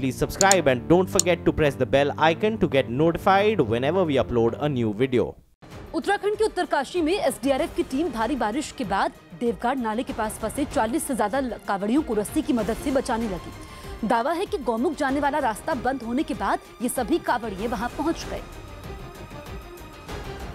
please subscribe and don't forget to press the bell icon to get notified whenever we upload a new video. Uttarakhand के उत्तरकाशी में SDRF की team भारी बारिश के बाद देवघाट नाले के पास फंसे 40 से ज्यादा कावड़ियों को रस्सी की मदद से बचाने लगी। दावा है कि गौमुख जाने वाला रास्ता बंद होने के बाद ये सभी कावड़िए वहां पहुंच गए।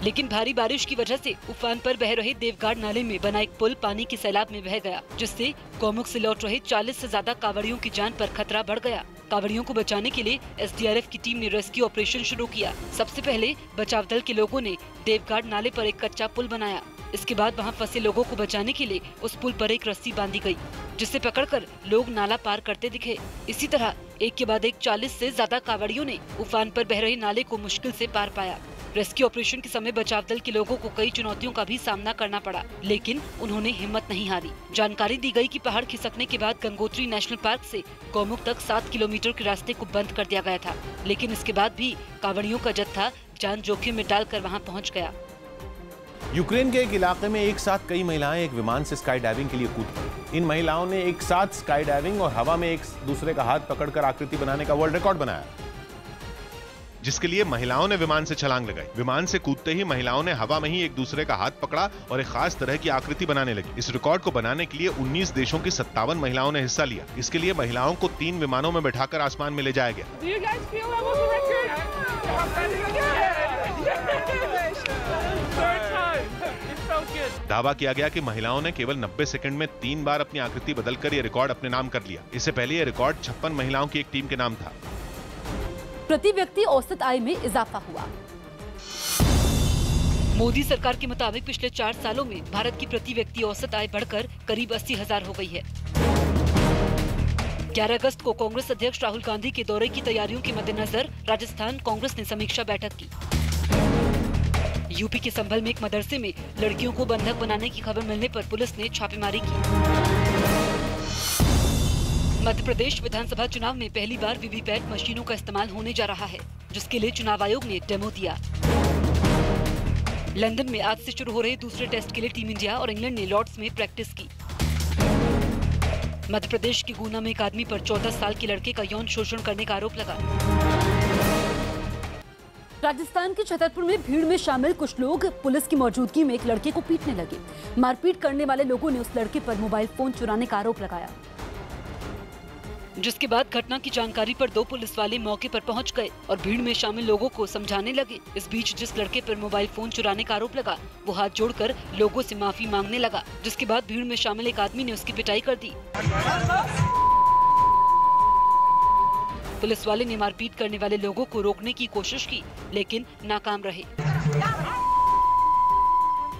लेकिन भारी बारिश की वजह से उफान पर बह रहे देवघाट नाले में बना एक पुल पानी के सैलाब में बह गया, जिससे गौमुख से लौट रहे 40 से ज्यादा कावड़ियों की जान पर खतरा बढ़ गया। कावड़ियों को बचाने के लिए एसडीआरएफ की टीम ने रेस्क्यू ऑपरेशन शुरू किया। सबसे पहले बचाव दल के लोगों ने देवघाट नाले पर एक कच्चा पुल बनाया। इसके बाद वहां फंसे लोगों को बचाने के लिए उस पुल पर एक रस्सी बांधी गई, जिसे पकड़कर लोग नाला पार करते दिखे। इसी तरह एक के बाद एक 40 से ज्यादा कावड़ियों ने उफान पर बह रहे नाले को मुश्किल से पार पाया। रेस्क्यू ऑपरेशन के समय बचाव दल के लोगों को कई चुनौतियों का भी सामना करना पड़ा, लेकिन उन्होंने हिम्मत नहीं हारी। जानकारी दी गई कि पहाड़ खिसकने के बाद गंगोत्री नेशनल पार्क से गौमुख तक 7 किलोमीटर के रास्ते को बंद कर दिया गया था, लेकिन इसके बाद भी कावड़ियों का जत्था जान जोखिम में डालकर वहां पहुंच गया। यूक्रेन के एक इलाके में एक साथ कई महिलाएं एक विमान से स्काई डाइविंग के लिए कूद पड़ी। इन महिलाओं ने एक साथ स्काई डाइविंग और हवा में एक दूसरे का हाथ पकड़कर आकृति बनाने का वर्ल्ड रिकॉर्ड बनाया, जिसके लिए महिलाओं ने विमान से छलांग लगाई। विमान से कूदते ही महिलाओं ने हवा में ही एक दूसरे का हाथ पकड़ा और एक खास तरह की आकृति बनाने लगी। इस रिकॉर्ड को बनाने के लिए 19 देशों की 57 महिलाओं ने हिस्सा लिया। इसके लिए महिलाओं को 3 विमानों में बैठाकर आसमान में ले जाया गया। दावा किया गया कि महिलाओं ने केवल 90 सेकंड में 3 बार अपनी आकृति बदलकर यह रिकॉर्ड अपने नाम कर लिया। इससे पहले यह रिकॉर्ड 56 महिलाओं की एक टीम के नाम था। प्रति व्यक्ति औसत आय में इजाफा हुआ। मोदी सरकार के मुताबिक पिछले 4 सालों में भारत की प्रति व्यक्ति औसत आय बढ़कर करीब 80,000 हो गई है। 11 अगस्त को कांग्रेस अध्यक्ष राहुल गांधी के दौरे की तैयारियों के मद्देनजर राजस्थान कांग्रेस ने समीक्षा बैठक की। यूपी के संभल में एक मदरसे में लड़कियों को बंधक बनाने की खबर मिलने पर पुलिस ने छापेमारी की। मध्य प्रदेश विधानसभा चुनाव में पहली बार वीवीपैट मशीनों का इस्तेमाल होने जा रहा है, जिसके लिए चुनाव आयोग ने डेमो दिया। लंदन में आज से शुरू हो रहे दूसरे टेस्ट के लिए टीम इंडिया और इंग्लैंड ने लॉर्ड्स में प्रैक्टिस की। मध्य प्रदेश के गुना में एक आदमी पर 14 साल के लड़के का यौन शोषण करने का आरोप लगा। राजस्थान के छतरपुर में भीड़ में शामिल कुछ लोग पुलिस की मौजूदगी में एक लड़के को पीटने लगे। मारपीट करने वाले लोगों ने उस लड़के पर मोबाइल फोन चुराने का आरोप लगाया, जिसके बाद घटना की जानकारी पर 2 पुलिस वाले मौके पर पहुंच गए और भीड़ में शामिल लोगों को समझाने lage। इस बीच जिस लड़के पर मोबाइल फोन चुराने का आरोप लगा, वो हाथ जोड़कर लोगों से माफी मांगने लगा, जिसके बाद भीड़ में शामिल एक आदमी ने उसकी पिटाई कर दी। पुलिस वाले ने मारपीट करने वाले लोगों को रोकने की कोशिश की, लेकिन नाकाम रहे।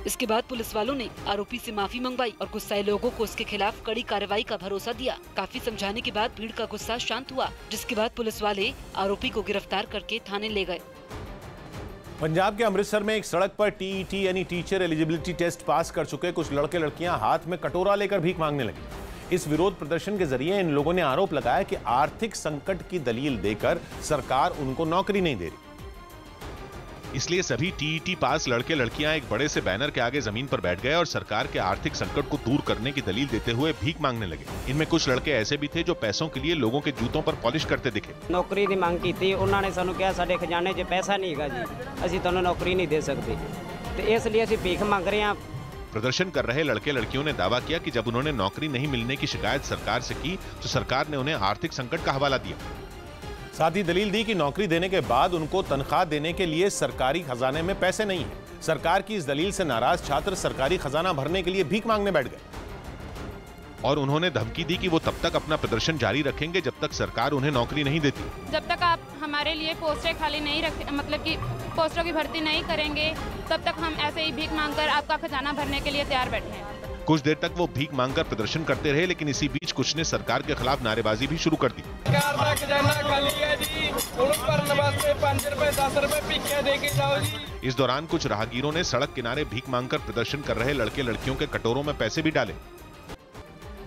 इसके बाद पुलिस वालों ने आरोपी से माफी मंगवाई और गुस्साए लोगों को उसके खिलाफ कड़ी कार्रवाई का भरोसा दिया। काफी समझाने के बाद भीड़ का गुस्सा शांत हुआ, जिसके बाद पुलिस वाले आरोपी को गिरफ्तार करके थाने ले गए। पंजाब के अमृतसर में एक सड़क पर टीईटी यानी टीचर एलिजिबिलिटी टेस्ट पास कर चुके कुछ लड़के लड़कियां हाथ में कटोरा लेकर भीख मांगने लगे। इस विरोध प्रदर्शन के जरिए इन लोगों ने आरोप लगाया कि आर्थिक संकट की दलील देकर सरकार उनको नौकरी नहीं दे रही। इसलिए सभी टीईटी पास लड़के लड़कियां एक बड़े से बैनर के आगे जमीन पर बैठ गए और सरकार के आर्थिक संकट को दूर करने की दलील देते हुए भीख मांगने लगे। इनमें कुछ लड़के ऐसे भी थे जो पैसों के लिए लोगों के जूतों पर पॉलिश करते दिखे। नौकरी की मांग की थी, उन्होंने सानू कहा साडे खजाने 'च पैसा नहीं है जी, असीं तुहानू नौकरी नहीं दे सकते, तो इसलिए असीं भीख मांग रहे हैं। प्रदर्शन कर रहे लड़के लड़कियों ने दावा किया कि जब उन्होंने नौकरी नहीं मिलने की शिकायत सरकार से की तो सरकार ने उन्हें आर्थिक संकट का हवाला दिया। साथ ही दलील दी कि नौकरी देने के बाद उनको तनख्वाह देने के लिए सरकारी खजाने में पैसे नहीं है। सरकार की इस दलील से नाराज छात्र सरकारी खजाना भरने के लिए भीख मांगने बैठ गए और उन्होंने धमकी दी कि वो तब तक अपना प्रदर्शन जारी रखेंगे जब तक सरकार उन्हें नौकरी नहीं देती। जब तक आप हमारे लिए पोस्टें खाली नहीं रख मतलब कि पोस्टों की भर्ती नहीं करेंगे, तब तक हम ऐसे ही भीख मांगकर आपका खजाना भरने के लिए तैयार बैठे हैं। कुछ देर तक वो भीख मांगकर प्रदर्शन करते रहे, लेकिन इसी बीच कुछ ने सरकार के खिलाफ नारेबाजी भी शुरू कर दी। इस दौरान कुछ राहगीरों ने सड़क किनारे भीख मांगकर प्रदर्शन कर रहे लड़के लड़कियों के कटोरों में पैसे भी डाले।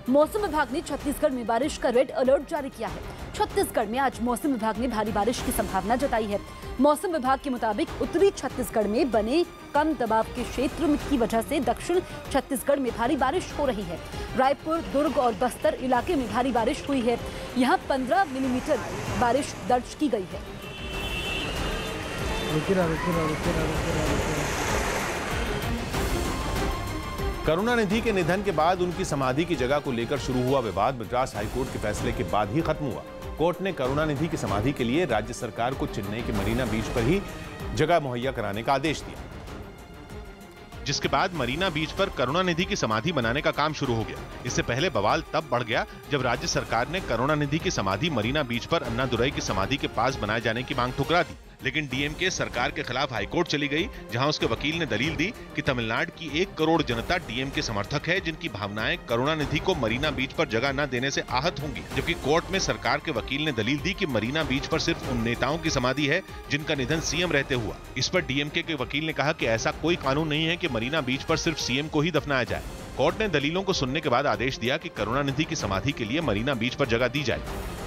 मौसम विभाग ने छत्तीसगढ़ में बारिश का रेड अलर्ट जारी किया है। छत्तीसगढ़ में आज मौसम विभाग ने भारी बारिश की संभावना जताई है। मौसम विभाग के मुताबिक उत्तरी छत्तीसगढ़ में बने कम दबाव के क्षेत्र की वजह से दक्षिण छत्तीसगढ़ में भारी बारिश हो रही है। रायपुर, दुर्ग और बस्तर इलाके में भारी बारिश हुई है। यहाँ 15 मिलीमीटर बारिश दर्ज की गई है। करुणानिधि के निधन के बाद उनकी समाधि की जगह को लेकर शुरू हुआ विवाद मद्रास हाईकोर्ट के फैसले के बाद ही खत्म हुआ। कोर्ट ने करुणानिधि की समाधि के लिए राज्य सरकार को चेन्नई के मरीना बीच पर ही जगह मुहैया कराने का आदेश दिया, जिसके बाद मरीना बीच पर करुणानिधि की समाधि बनाने का काम शुरू हो गया। इससे पहले बवाल तब बढ़ गया जब राज्य सरकार ने करुणानिधि की समाधि मरीना बीच पर अन्नादुरई की समाधि के पास बनाए जाने की मांग ठुकरा दी। लेकिन डीएमके सरकार के खिलाफ हाईकोर्ट चली गई, जहां उसके वकील ने दलील दी कि तमिलनाडु की 1 करोड़ जनता डीएमके समर्थक है, जिनकी भावनाएं करुणानिधि को मरीना बीच पर जगह न देने से आहत होंगी। जबकि कोर्ट में सरकार के वकील ने दलील दी कि मरीना बीच पर सिर्फ उन नेताओं की समाधि है जिनका निधन सीएम रहते हुआ। इस पर डीएमके के वकील ने कहा कि ऐसा कोई कानून नहीं है कि मरीना बीच पर सिर्फ सीएम को ही दफनाया जाए। कोर्ट ने दलीलों को सुनने के बाद आदेश दिया कि करुणानिधि की समाधि के लिए मरीना बीच पर जगह दी जाए।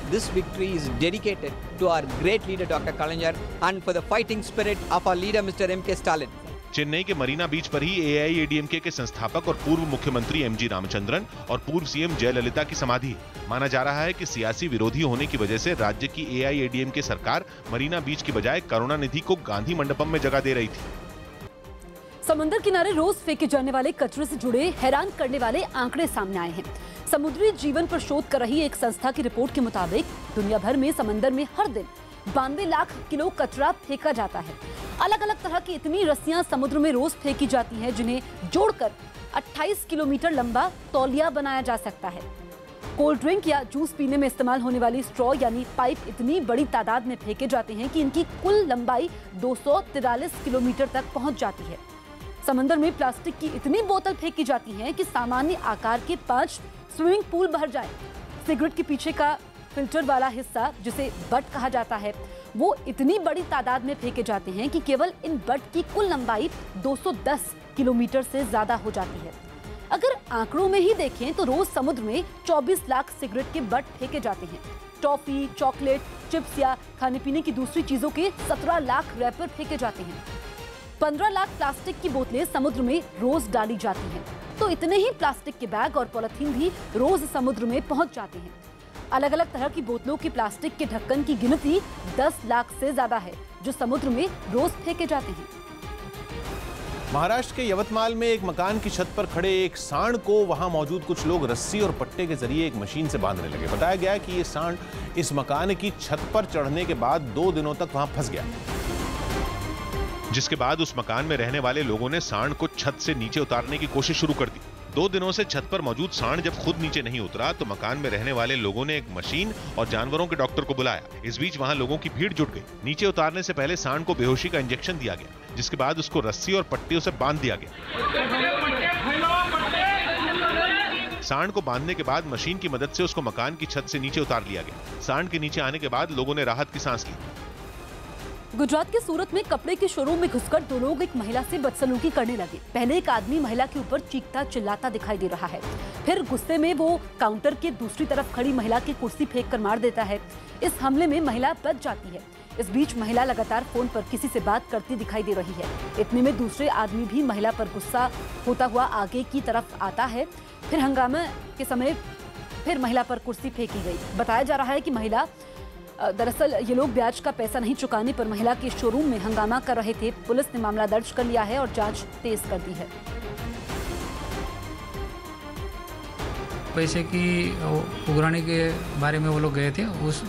This victory is dedicated to our great leader Dr. Kalaignar and for the fighting spirit of our leader Mr. M.K. Stalin. Chennai के मरीना बीच पर ही एआईएडीएमके के संस्थापक और पूर्व मुख्यमंत्री एमजी रामचंद्रन और पूर्व सीएम जयललिता की समाधि है। माना जा रहा है कि सियासी विरोधी होने की वजह से राज्य की एआईएडीएमके सरकार मरीना बीच की बजाय करुणानिधि को गांधी मंडपम में जगह दे रही थी। समुद्र किनारे रोज फेंके जाने वाले कचरे से जुड़े हैरान करने वाले आंकड़े सामने आए हैं। समुद्री जीवन पर शोध कर रही एक संस्था की रिपोर्ट के मुताबिक दुनिया भर में समंदर में हर दिन 92 लाख किलो कचरा फेंका जाता है। अलग अलग तरह की इतनी रस्सियां समुद्र में रोज फेंकी जाती हैं, जिन्हें जोड़कर 28 किलोमीटर लंबा तौलिया बनाया जा सकता है। कोल्ड ड्रिंक या जूस पीने में इस्तेमाल होने वाली स्ट्रॉ यानी पाइप इतनी बड़ी तादाद में फेंके जाते हैं कि इनकी कुल लंबाई 243 किलोमीटर तक पहुंच जाती है। समंदर में प्लास्टिक की इतनी बोतल फेंकी जाती हैं कि सामान्य आकार के 5 स्विमिंग पूल भर जाए। सिगरेट के पीछे का फिल्टर वाला हिस्सा, जिसे बट कहा जाता है, वो इतनी बड़ी तादाद में फेंके जाते हैं कि केवल इन बट की कुल लंबाई 210 किलोमीटर से ज्यादा हो जाती है। अगर आंकड़ों में ही देखें तो रोज समुद्र में 24 लाख सिगरेट के बट फेंके जाते हैं। टॉफी, चॉकलेट, चिप्स या खाने पीने की दूसरी चीजों के 17 लाख रैपर फेंके जाते हैं। 15 लाख प्लास्टिक की बोतलें समुद्र में रोज डाली जाती हैं। तो इतने ही प्लास्टिक के बैग और पॉलिथीन भी रोज समुद्र में पहुंच जाते हैं। अलग अलग तरह की बोतलों के प्लास्टिक के ढक्कन की गिनती 10 लाख से ज्यादा है, जो समुद्र में रोज फेंके जाते हैं। महाराष्ट्र के यवतमाल में एक मकान की छत पर खड़े एक सांड को वहां मौजूद कुछ लोग रस्सी और पट्टे के जरिए एक मशीन से बांधने लगे। बताया गया कि ये सांड इस मकान की छत पर चढ़ने के बाद 2 दिनों तक वहां फंस गया, जिसके बाद उस मकान में रहने वाले लोगों ने सांड को छत से नीचे उतारने की कोशिश शुरू कर दी। 2 दिनों से छत पर मौजूद सांड जब खुद नीचे नहीं उतरा तो मकान में रहने वाले लोगों ने एक मशीन और जानवरों के डॉक्टर को बुलाया। इस बीच वहां लोगों की भीड़ जुट गई। नीचे उतारने से पहले सांड को बेहोशी का इंजेक्शन दिया गया, जिसके बाद उसको रस्सी और पट्टियों से बांध दिया गया। सांड को बांधने के बाद मशीन की मदद से उसको मकान की छत से नीचे उतार लिया गया। सांड के नीचे आने के बाद लोगों ने राहत की सांस ली। गुजरात के सूरत में कपड़े के शोरूम में घुसकर 2 लोग एक महिला से बदसलूकी करने लगे। पहले एक आदमी महिला के ऊपर चीखता चिल्लाता दिखाई दे रहा है, फिर गुस्से में वो काउंटर के दूसरी तरफ खड़ी महिला की कुर्सी फेंक कर मार देता है। इस हमले में महिला बच जाती है। इस बीच महिला लगातार फोन पर किसी से बात करती दिखाई दे रही है। इतने में दूसरे आदमी भी महिला पर गुस्सा होता हुआ आगे की तरफ आता है। फिर हंगामे के समय फिर महिला पर कुर्सी फेंकी गई। बताया जा रहा है कि महिला दरअसल ये लोग ब्याज का पैसा नहीं चुकाने पर महिला के शोरूम में हंगामा कर रहे थे। पुलिस ने मामला दर्ज कर लिया है और जांच तेज कर दी है। पैसे की उगराने के बारे में वो लोग गए थे। उस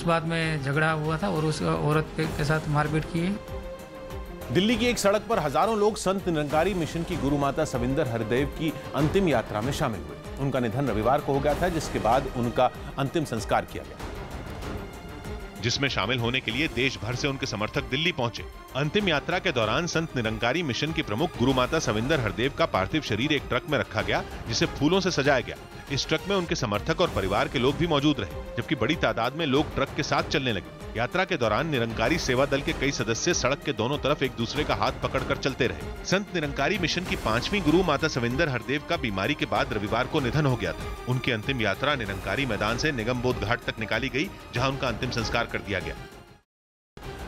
बात में झगड़ा हुआ था और उस औरत के साथ मारपीट की है। दिल्ली की एक सड़क पर हजारों लोग संत निरंकारी मिशन की गुरु माता सविंदर हरदेव की अंतिम यात्रा में शामिल हुए। उनका निधन रविवार को हो गया था, जिसके बाद उनका अंतिम संस्कार किया गया, जिसमें शामिल होने के लिए देश भर से उनके समर्थक दिल्ली पहुंचे। अंतिम यात्रा के दौरान संत निरंकारी मिशन की प्रमुख गुरु माता सविंदर हरदेव का पार्थिव शरीर एक ट्रक में रखा गया, जिसे फूलों से सजाया गया। इस ट्रक में उनके समर्थक और परिवार के लोग भी मौजूद रहे, जबकि बड़ी तादाद में लोग ट्रक के साथ चलने लगे। यात्रा के दौरान निरंकारी सेवा दल के कई सदस्य सड़क के दोनों तरफ एक दूसरे का हाथ पकड़कर चलते रहे। संत निरंकारी मिशन की 5वीं गुरु माता सविंदर हरदेव का बीमारी के बाद रविवार को निधन हो गया था। उनकी अंतिम यात्रा निरंकारी मैदान से निगमबोध घाट तक निकाली गई, जहां उनका अंतिम संस्कार कर दिया गया।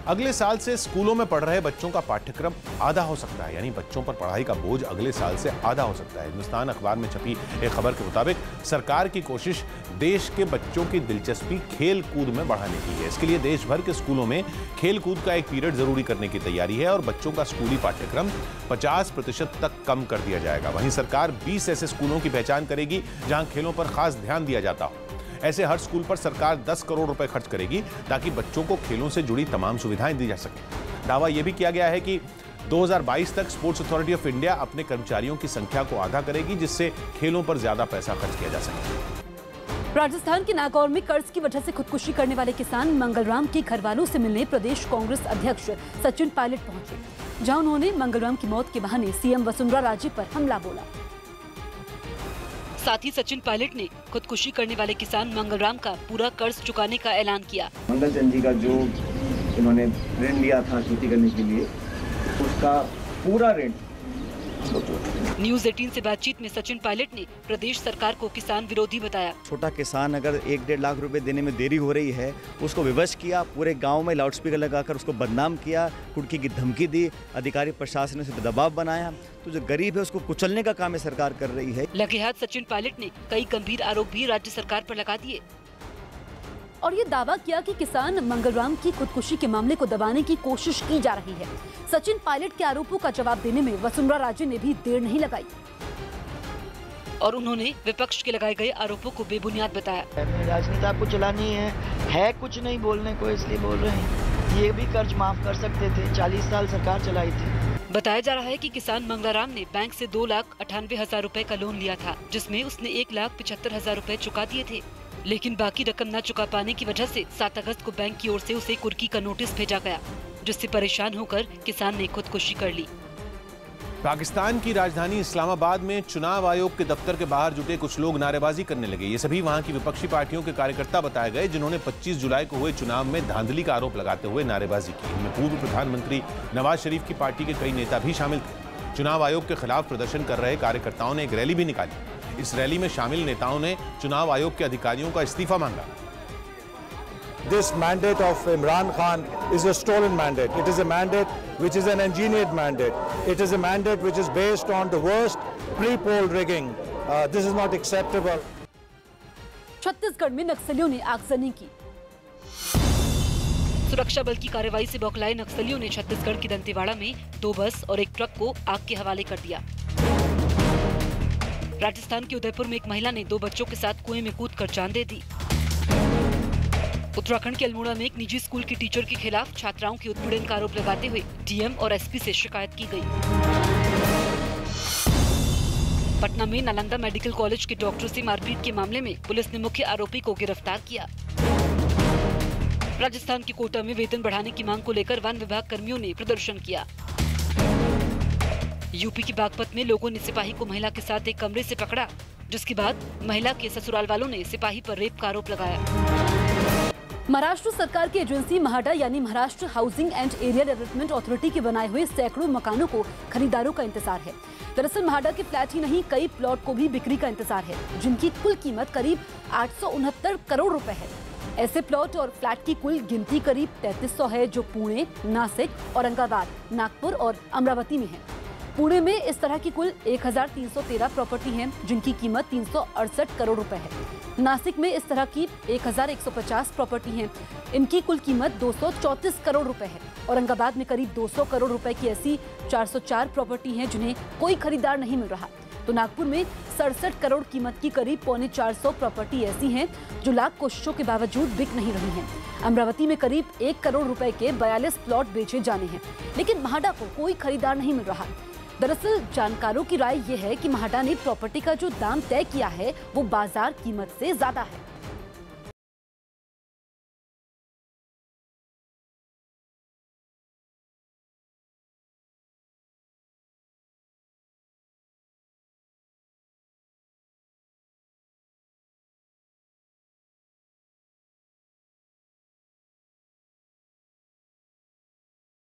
अगले साल से स्कूलों में पढ़ रहे बच्चों का पाठ्यक्रम आधा हो सकता है, यानी बच्चों पर पढ़ाई का बोझ अगले साल से आधा हो सकता है। हिंदुस्तान अखबार में छपी एक खबर के मुताबिक सरकार की कोशिश देश के बच्चों की दिलचस्पी खेल कूद में बढ़ाने की है। इसके लिए देश भर के स्कूलों में खेल कूद का एक पीरियड जरूरी करने की तैयारी है और बच्चों का स्कूली पाठ्यक्रम 50% तक कम कर दिया जाएगा। वहीं सरकार 20 ऐसे स्कूलों की पहचान करेगी जहां खेलों पर खास ध्यान दिया जाता हो। ऐसे हर स्कूल पर सरकार 10 करोड़ रुपए खर्च करेगी ताकि बच्चों को खेलों से जुड़ी तमाम सुविधाएं दी जा सके। दावा यह भी किया गया है कि 2022 तक स्पोर्ट्स अथॉरिटी ऑफ इंडिया अपने कर्मचारियों की संख्या को आधा करेगी, जिससे खेलों पर ज्यादा पैसा खर्च किया जा सके। राजस्थान के नागौर में कर्ज की वजह से खुदकुशी करने वाले किसान मंगलराम के घर वालों से मिलने प्रदेश कांग्रेस अध्यक्ष सचिन पायलट पहुंचे, जहां उन्होंने मंगलराम की मौत के बहाने सीएम वसुंधरा राजे पर हमला बोला। साथ ही सचिन पायलट ने खुदकुशी करने वाले किसान मंगलराम का पूरा कर्ज चुकाने का ऐलान किया। मंगलचंद जी का जो इन्होंने ऋण लिया था खेती करने के लिए, उसका पूरा ऋण। न्यूज़ 18 से बातचीत में सचिन पायलट ने प्रदेश सरकार को किसान विरोधी बताया। छोटा किसान अगर 1-1.5 लाख रुपए देने में देरी हो रही है, उसको विवश किया, पूरे गांव में लाउडस्पीकर लगाकर उसको बदनाम किया, कुर्की की धमकी दी, अधिकारी प्रशासन से दबाव बनाया, तो जो गरीब है उसको कुचलने का काम सरकार कर रही है। लगे हाथ सचिन पायलट ने कई गंभीर आरोप भी राज्य सरकार पर लगा दिए और ये दावा किया कि किसान मंगलराम की खुदकुशी के मामले को दबाने की कोशिश की जा रही है। सचिन पायलट के आरोपों का जवाब देने में वसुंधरा राजे ने भी देर नहीं लगाई और उन्होंने विपक्ष के लगाए गए आरोपों को बेबुनियाद बताया। राजनीति आपको चलानी है कुछ नहीं बोलने को, इसलिए बोल रहे हैं। ये भी कर्ज माफ कर सकते थे, 40 साल सरकार चलाई थी। बताया जा रहा है कि किसान मंगलाराम ने बैंक से 2,98,000 रुपए का लोन लिया था, जिसमें उसने 1,75,000 रुपए चुका दिए थे, लेकिन बाकी रकम न चुका पाने की वजह से 7 अगस्त को बैंक की ओर से उसे कुर्की का नोटिस भेजा गया, जिससे परेशान होकर किसान ने खुदकुशी कर ली। पाकिस्तान की राजधानी इस्लामाबाद में चुनाव आयोग के दफ्तर के बाहर जुटे कुछ लोग नारेबाजी करने लगे। ये सभी वहां की विपक्षी पार्टियों के कार्यकर्ता बताए गए, जिन्होंने 25 जुलाई को हुए चुनाव में धांधली का आरोप लगाते हुए नारेबाजी की। इनमें पूर्व प्रधानमंत्री नवाज शरीफ की पार्टी के कई नेता भी शामिल थे। चुनाव आयोग के खिलाफ प्रदर्शन कर रहे कार्यकर्ताओं ने एक रैली भी निकाली। इस रैली में शामिल नेताओं ने चुनाव आयोग के अधिकारियों का इस्तीफा मांगा। This mandate of Imran Khan is a stolen mandate. It is a mandate which is an engineered mandate. It is a mandate which is based on the worst pre-poll rigging. This is not acceptable. Chhattisgarh में नक्सलियों ने आगजनी की। सुरक्षा बल की कार्रवाई से बौखलाए नक्सलियों ने छत्तीसगढ़ की दंतेवाड़ा में 2 बस और एक ट्रक को आग के हवाले कर दिया। राजस्थान के उदयपुर में एक महिला ने 2 बच्चों के साथ कुएं में कूदकर जान दे दी। उत्तराखंड के अल्मोड़ा में एक निजी स्कूल की टीचर के खिलाफ छात्राओं की उत्पीड़न का आरोप लगाते हुए डीएम और एसपी से शिकायत की गई। पटना में नालंदा मेडिकल कॉलेज के डॉक्टर से मारपीट के मामले में पुलिस ने मुख्य आरोपी को गिरफ्तार किया। राजस्थान के कोटा में वेतन बढ़ाने की मांग को लेकर वन विभाग कर्मियों ने प्रदर्शन किया। यूपी के बागपत में लोगों ने सिपाही को महिला के साथ एक कमरे से पकड़ा, जिसके बाद महिला के ससुराल वालों ने सिपाही पर रेप का आरोप लगाया। महाराष्ट्र सरकार की एजेंसी महाडा यानी Maharashtra housing and area development authority के बनाए हुए सैकड़ों मकानों को खरीदारों का इंतजार है। दरअसल महाडा के फ्लैट ही नहीं, कई प्लॉट को भी बिक्री का इंतजार है, जिनकी कुल कीमत करीब 869 करोड़ रुपए है। ऐसे प्लॉट और फ्लैट की कुल गिनती करीब 3300 है, जो पुणे, नासिक, औरंगाबाद, नागपुर और अमरावती में है। पुणे में इस तरह की कुल 1313 प्रॉपर्टी हैं, जिनकी कीमत 368 करोड़ रुपए है। नासिक में इस तरह की 1150 प्रॉपर्टी हैं, इनकी कुल कीमत 234 करोड़ रुपए है। औरंगाबाद में करीब 200 करोड़ रुपए की ऐसी 404 प्रॉपर्टी हैं, जिन्हें कोई खरीदार नहीं मिल रहा। तो नागपुर में 67 करोड़ कीमत की करीब 450 प्रॉपर्टी ऐसी हैं, जो लाख कोशिशों के बावजूद बिक नहीं रही हैं। अमरावती में करीब 1 करोड़ रुपए के 42 प्लॉट बेचे जाने हैं, लेकिन महाडा को कोई खरीदार नहीं मिल रहा। दरअसल जानकारों की राय यह है कि महाडा ने प्रॉपर्टी का जो दाम तय किया है, वो बाजार कीमत से ज्यादा है।